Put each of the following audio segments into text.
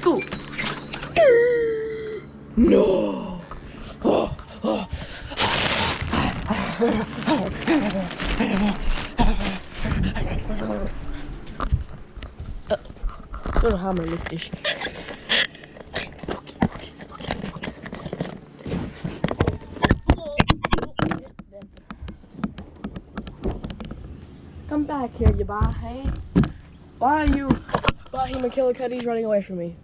Go. No. Oh, oh. I don't know how I'm gonna lift this. Come back here, you Bahi. Why are you, Bahi McGillicuddy's running away from me?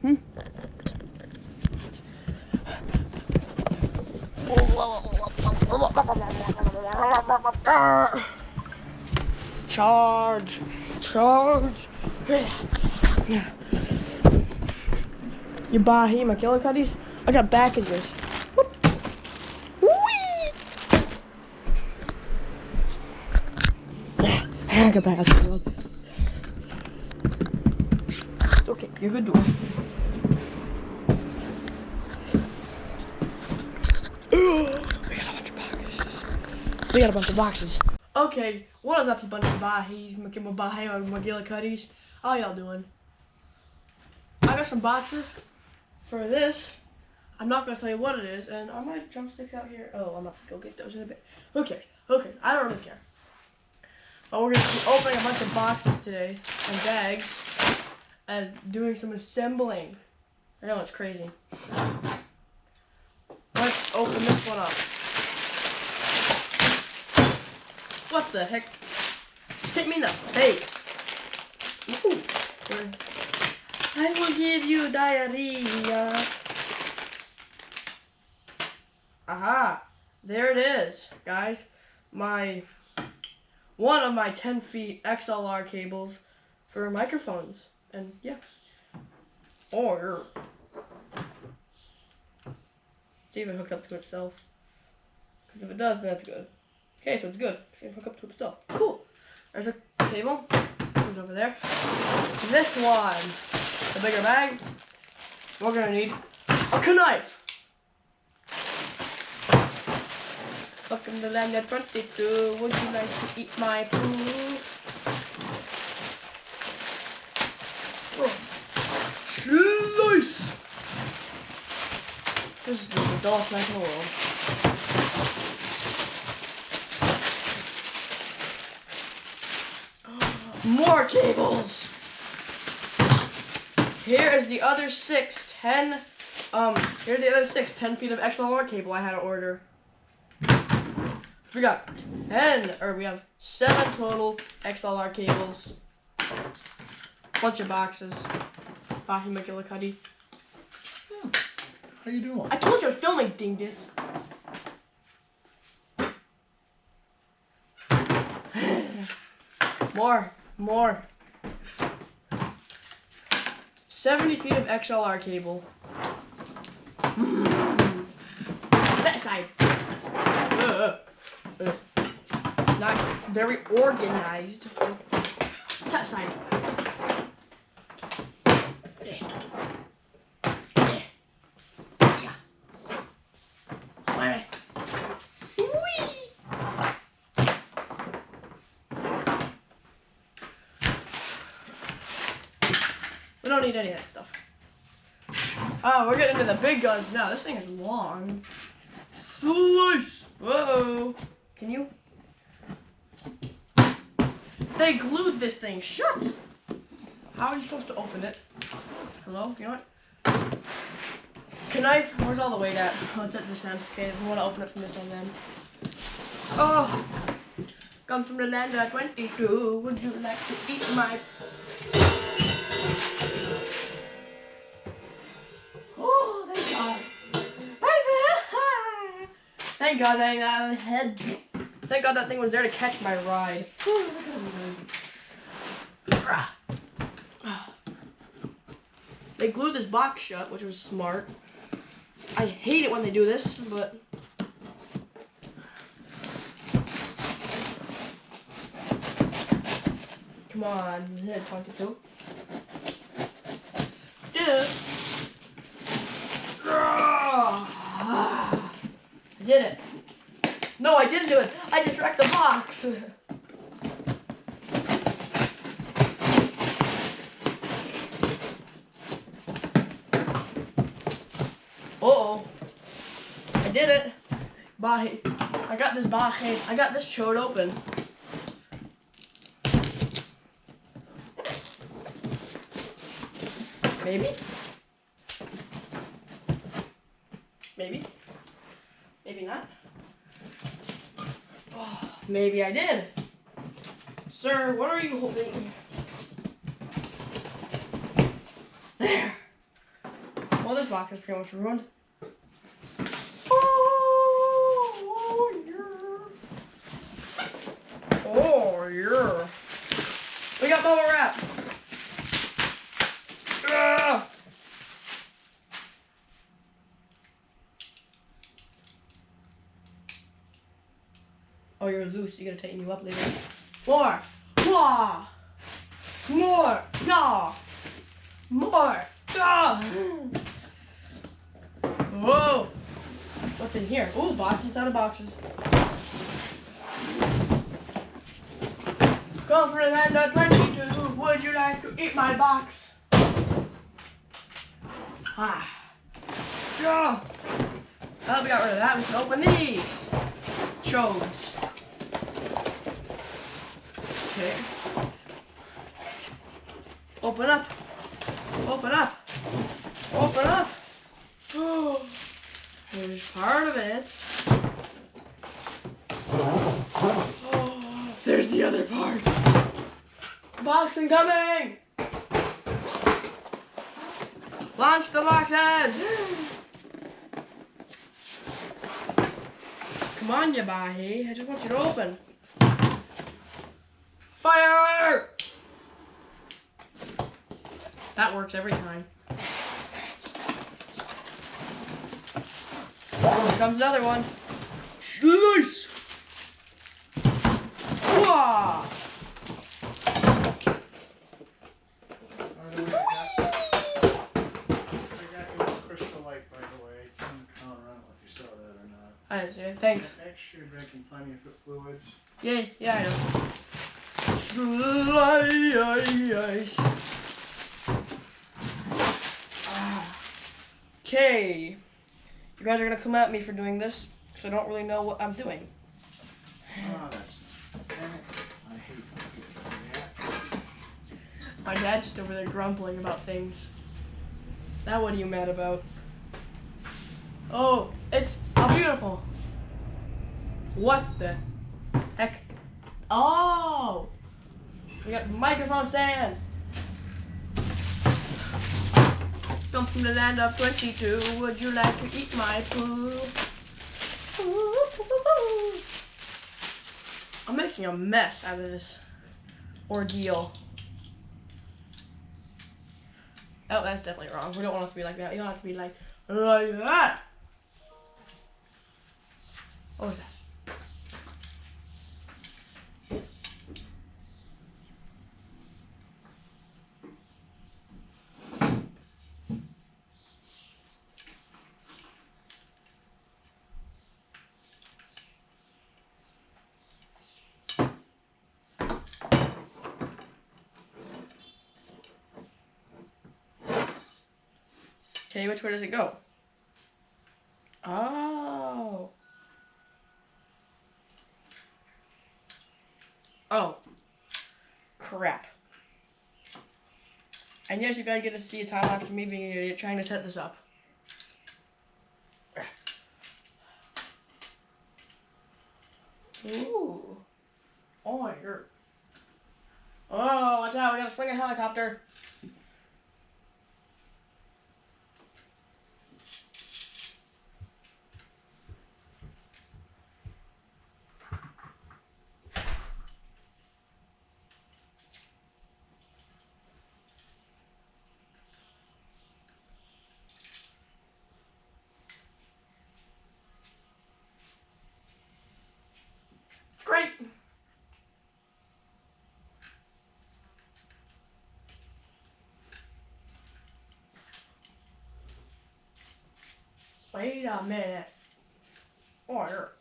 Charge! Charge! You Bahi McGillicuddy's? I got back in this. I got back out the road. It's okay, you're good to it. We got a bunch of boxes. We got a bunch of boxes. Okay, what is up, you bunch of Bahis, McGillicuddy or McGillicuddies? How y'all doing? I got some boxes for this. I'm not gonna tell you what it is, and are my drumsticks out here? Oh, I'm not gonna go get those in a bit. Okay, I don't really care. But we're gonna be opening a bunch of boxes today and bags and doing some assembling. I know it's crazy. Let's open this one up. What the heck? Hit me in the face. Ooh. I will give you diarrhea. Aha. There it is, guys. One of my 10 feet XLR cables for microphones. And yeah. Or it's even hooked up to itself. Because if it does, then that's good. Okay, so it's good. It's gonna hook up to itself. Cool. There's a cable. Goes over there. This one, the bigger bag. We're gonna need a knife. Welcome to land at 22. Would you like to eat my food? Oh. Slice! This is the dullest knife in the world. More cables! Here is the other 10 feet of XLR cable I had to order. We got we have 7 total XLR cables. Bunch of boxes. Bahi McGillicuddy. How you doing? I told you I was filming, dingus. More. 70 feet of XLR cable. Set aside. Not very organized. Set aside. We don't need any of that stuff. Oh, we're getting into the big guns now. This thing is long. Slice! Whoa! Can you? They glued this thing shut! How are you supposed to open it? Hello? You know what? Knife? Where's all the weight at? Oh, it's at this end. Okay, we want to open it from this end then. Oh! Come from the land of 22. Would you like to eat my... Oh, thank God. Thank God that ain't out of the head. Thank God that thing was there to catch my ride. They glued this box shut, which was smart. I hate it when they do this, but... Come on, hit 22. Yeah. I did it. No, I didn't do it. I just wrecked the box. did it. Bye. I got this bahay. I got this chode open. Maybe? Maybe? Maybe not? Oh, maybe I did. Sir, what are you holding? There. Well, this box is pretty much ruined. Oh, yeah. Oh, yeah. We got bubble wrap. Ah. Oh, you're loose. You gotta tighten you up later. More. More. More. No. More. Ah. Whoa. What's in here? Ooh, box inside of boxes. Come for the land of 22. Would you like to eat my box? Ah. Yeah. Oh, we got rid of that. We can open these. Chodes. Okay. Open up. Open up. Open up. Oh. Here's part of it. Oh, there's the other part. Box incoming! Launch the boxes! Come on, you bahay. I just want you to open. Fire! That works every time. Here comes another one. Slice! Wah! I didn't see it. Thanks. Extra drinking plenty of fluids. Yay, yeah, I know. Slice. Okay. You guys are gonna come at me for doing this, because I don't really know what I'm doing. Oh, that's I hate that. My dad's just over there grumbling about things. Now what are you mad about? Oh, it's beautiful. What the heck? Oh! We got microphone stands. Come from the land of 22. Would you like to eat my poo? I'm making a mess out of this ordeal. Oh, that's definitely wrong. We don't want it to be like that. You don't have to be like that. What was that? Okay, which way does it go? Oh. Oh. Crap. And yes, you guys get to see a time lapse of me being an idiot trying to set this up. Ooh. Oh, you're... Oh, watch out, we gotta swing a helicopter. Great. Wait a minute. Order.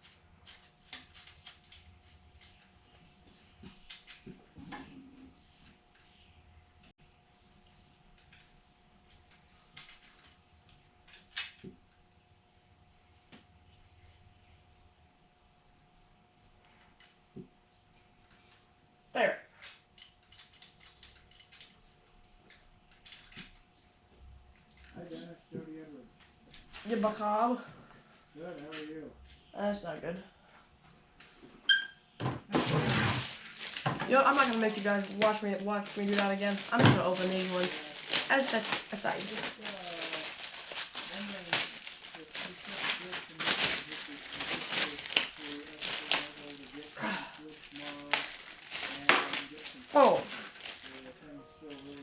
Get macabre. Good, how are you? That's not good. You know, I'm not gonna make you guys watch me do that again. I'm just gonna open these ones. As set aside. Oh.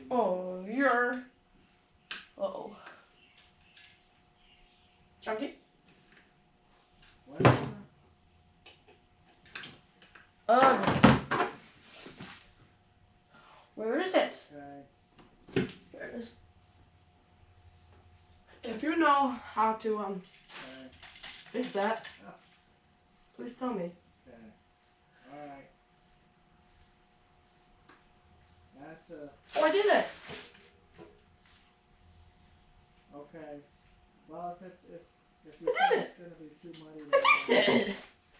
Oh, you're. Uh-oh. Chunky? What? Where is it? Okay. There it is. If you know how to Okay. fix that, please tell me. Okay. Alright. That's Oh, I did it! okay. Well, if you I did think it! it's gonna be too muddy, I fixed it!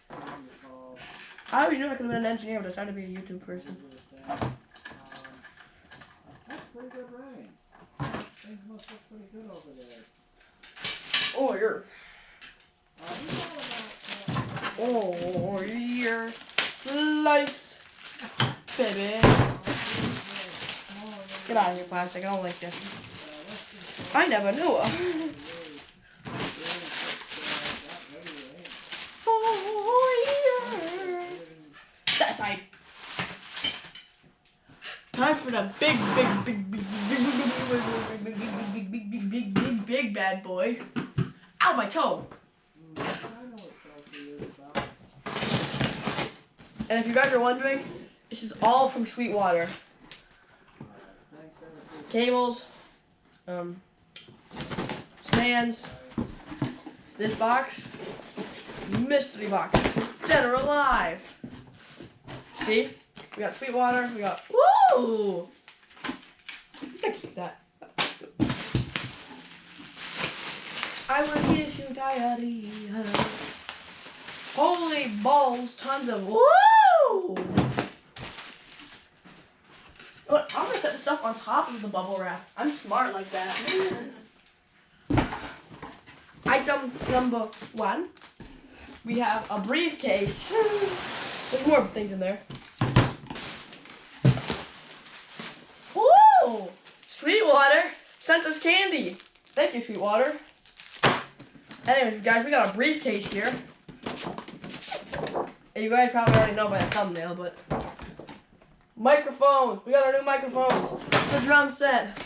then you call. I always knew I could have been an engineer, but I decided to be a YouTube person. That's pretty good rain. Things must look pretty good over there. Oh, you're. You know about, Oh, you're. Slice! Baby. Get out of here, plastic. I don't like this. I never knew. Oh, yeah. That side. Time for the big bad boy. Ow, my toe. I know what Chelsea is about. And if you guys are wondering, this is all from Sweetwater. Thanks, Cables, stands, this box, mystery box, dead or alive. See, we got Sweetwater, we got, woo! You can keep that. I will give you diarrhea. Holy balls, tons of, woo! But I'm gonna set the stuff on top of the bubble wrap. I'm smart like that. Item number 1. We have a briefcase. There's more things in there. Woo! Sweetwater sent us candy. Thank you, Sweetwater. Anyways, guys, we got a briefcase here. And you guys probably already know by the thumbnail, but microphones. We got our new microphones. The drum set.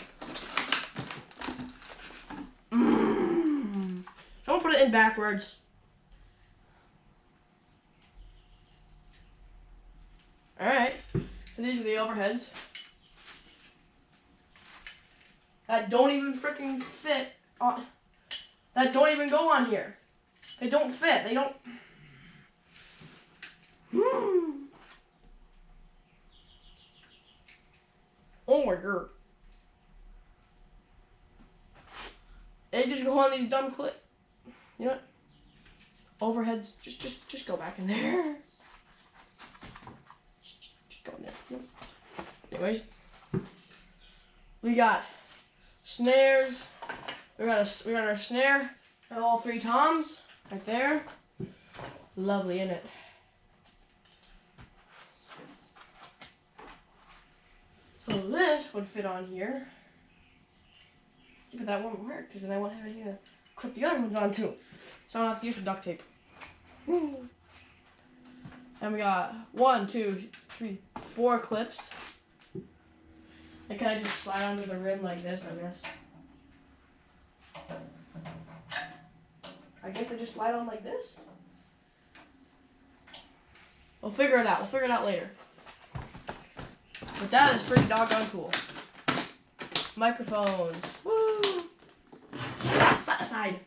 Someone put it in backwards. Alright. So these are the overheads. That don't even freaking fit on. That don't even go on here. They don't fit. They don't. Oh my god. They just go on these dumb clips. You know what? Overheads, just go back in there. Just go in there. Anyways, we got snares. We got our snare and all 3 toms right there. Lovely, isn't it? So this would fit on here. Yeah, but that won't work because then I won't have anything to clip the other ones onto. So I'll have to use some duct tape. And we got 1, 2, 3, 4 clips. And can I just slide under the rim like this, I guess? I guess I just slide on like this? We'll figure it out. We'll figure it out later. But that is pretty doggone cool. Microphones. Woo! Set aside.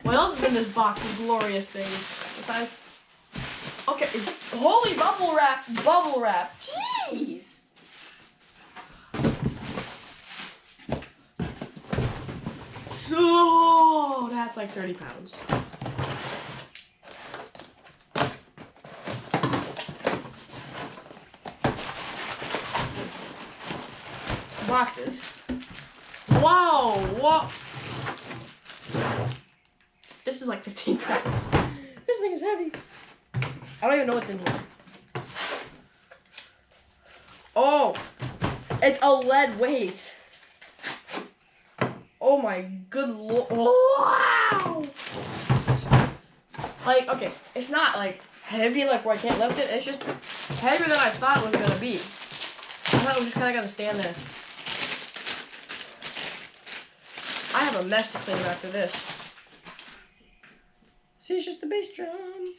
What else is in this box of glorious things? Besides, okay, holy bubble wrap, bubble wrap. Jeez. So that's like 30 pounds. Boxes. Wow, what? is like 15 pounds. This thing is heavy. I don't even know what's in here. Oh, it's a lead weight. Oh my good lord. Wow. Like, okay, it's not like heavy like where I can't lift it. It's just heavier than I thought it was gonna be. I thought it was just kind of gonna stand there. I have a mess to clean after this. See, it's just the bass drum.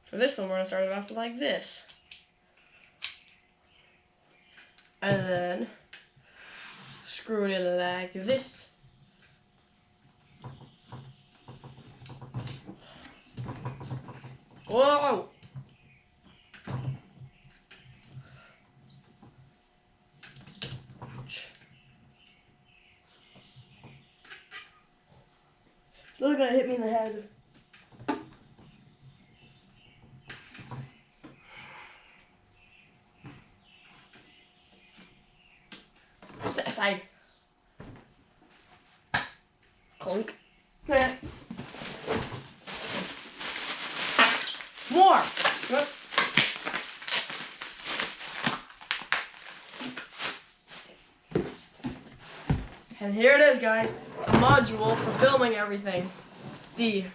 For this one, we're gonna start it off like this. And then screw it in like this. Whoa! It's literally gonna hit me in the head. Set aside. Clunk. More! Yep. And here it is, guys. A module for filming everything. The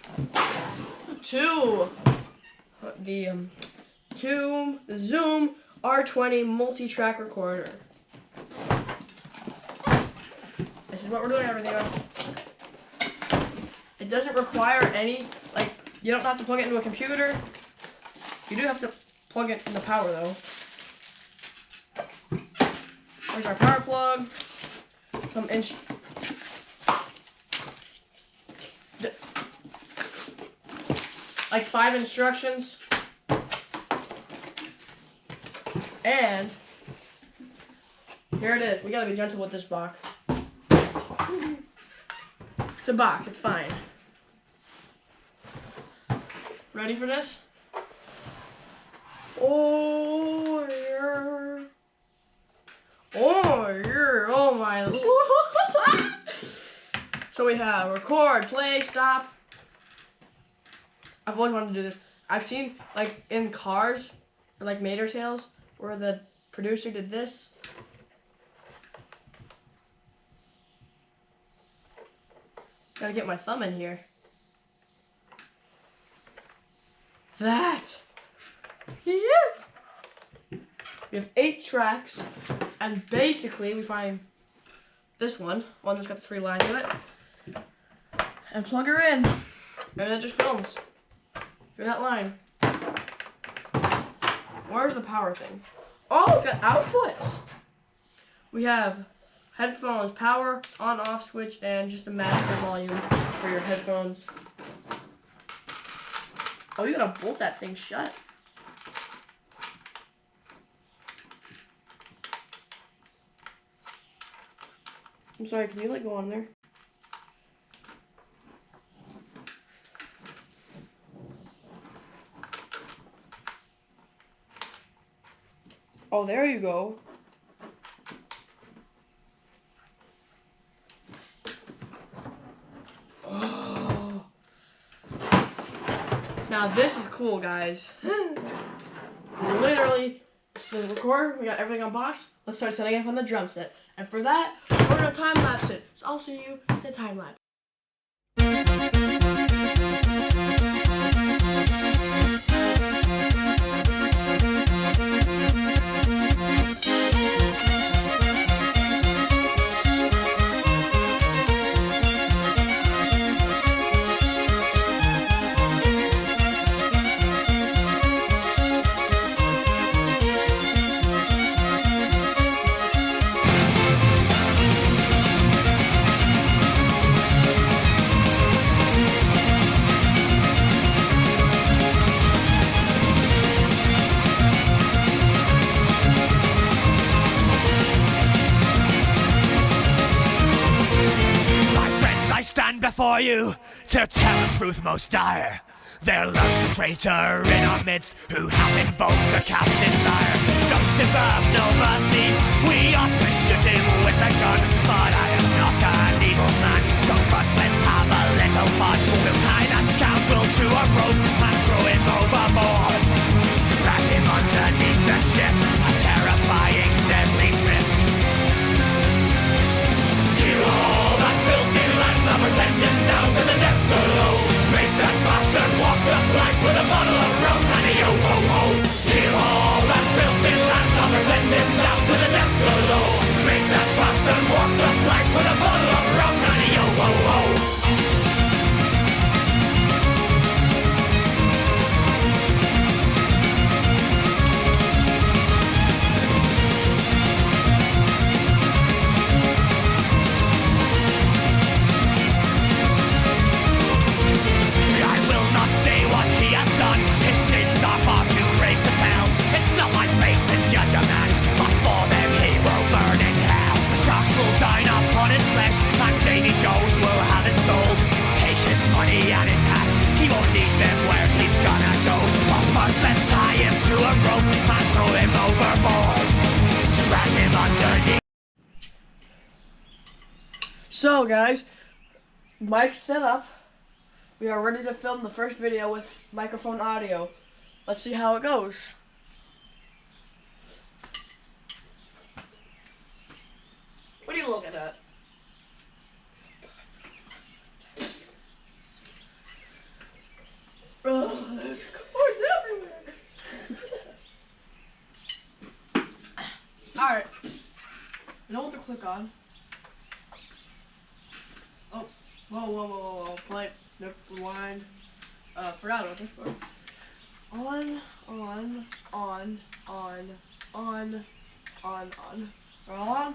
Zoom R20 multi-track recorder. This is what we're doing everything on. It doesn't require any, like, you don't have to plug it into a computer. You do have to plug it into power though. There's our power plug. Some like 5 instructions. And here it is. We gotta be gentle with this box. It's a box, it's fine. Ready for this? Oh yeah. Oh yeah. Oh my. So we have record, play, stop. I've always wanted to do this. I've seen like in Cars or like Mater Tales where the producer did this. Gotta get my thumb in here. That. Yes. We have 8 tracks, and basically we find this one that's got the 3 lines in it, and plug her in, and it just films through that line. Where's the power thing? Oh, it's got outputs. We have headphones, power, on, off switch, and just a master volume for your headphones. Oh, you gotta bolt that thing shut. I'm sorry, can you like go on there? Oh, there you go. Oh. Now this is cool, guys. Literally, it's the recorder. We got everything unboxed. Let's start setting up on the drum set. And for that, we're gonna time lapse it. So I'll see you in the time lapse. Before you to tell the truth most dire. There lurks a traitor in our midst who hath invoked the captain's ire. Don't deserve no mercy, we ought to shoot him with a gun, but I am not an evil go, guys. Mic set up. We are ready to film the first video with microphone audio. Let's see how it goes. What are you looking at? Oh, there's cars everywhere. Alright. You know what to click on? Oh. Whoa. Play. Nope. Rewind. Forgot what this was. On. We're all on?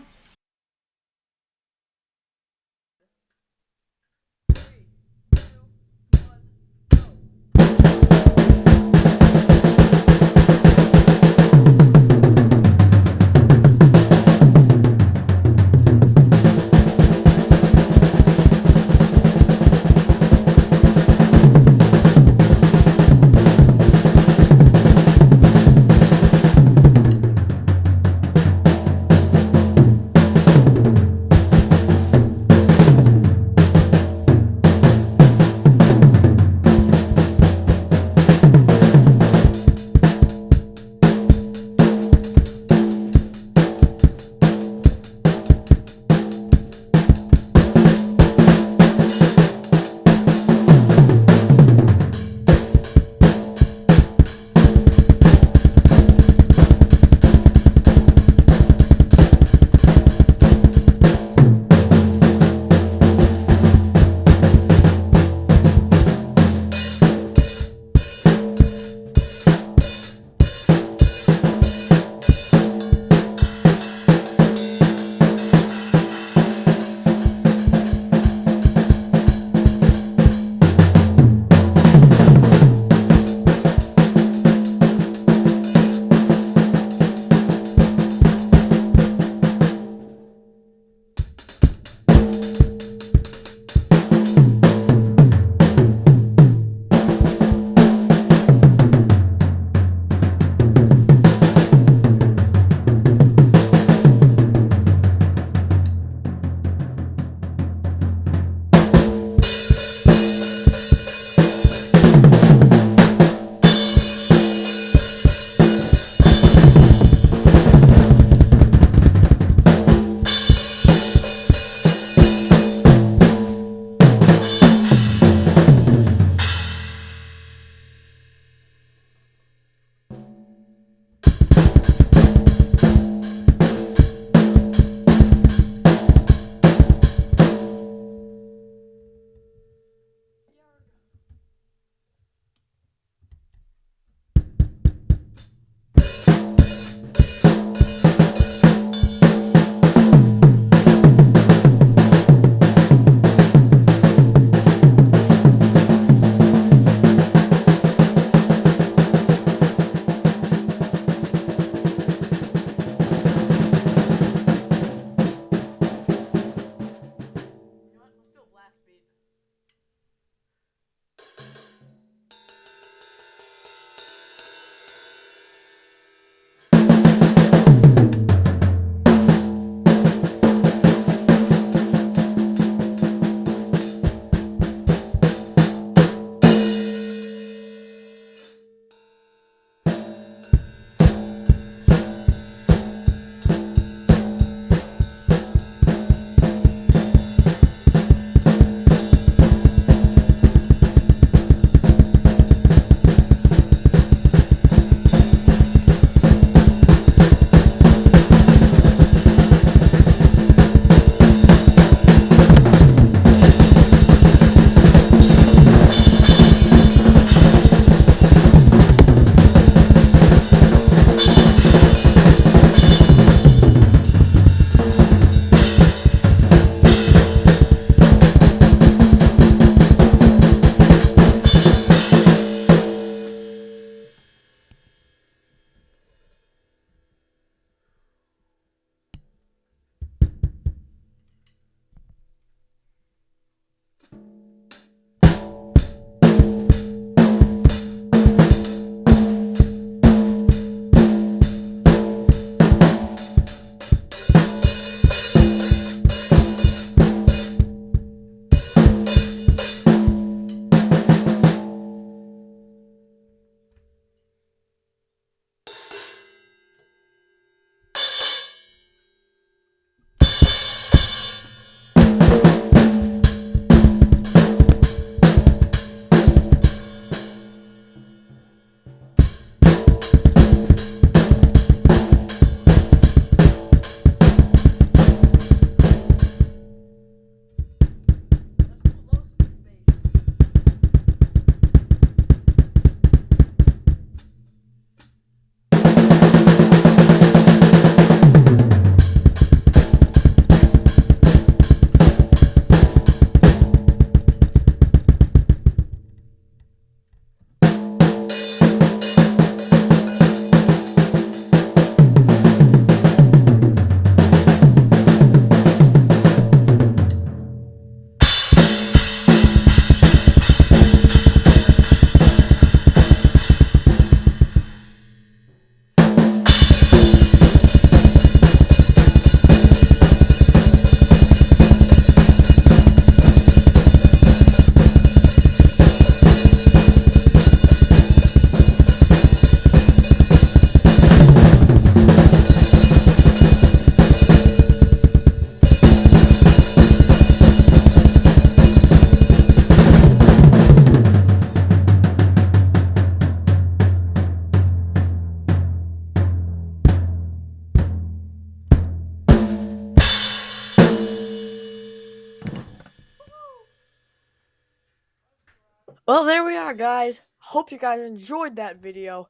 Well, there we are, guys. Hope you guys enjoyed that video.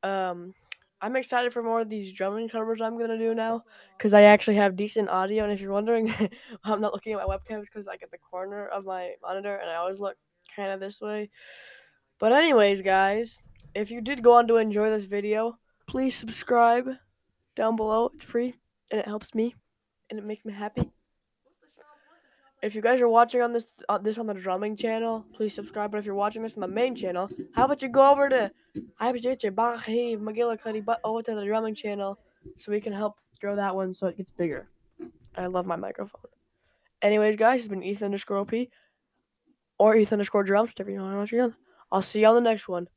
I'm excited for more of these drumming covers I'm gonna do now, because I actually have decent audio. And if you're wondering, I'm not looking at my webcam because I get the corner of my monitor, and I always look kind of this way. But anyways, guys, if you did go on to enjoy this video, please subscribe down below. It's free, and it helps me, and it makes me happy. If you guys are watching on this on the drumming channel, please subscribe. But if you're watching this on the main channel, how about you go over to over to the drumming channel so we can help grow that one so it gets bigger. I love my microphone. Anyways, guys, it's been Ethan_OP or Ethan_drums, whatever you want to watch again. I'll see you on the next one.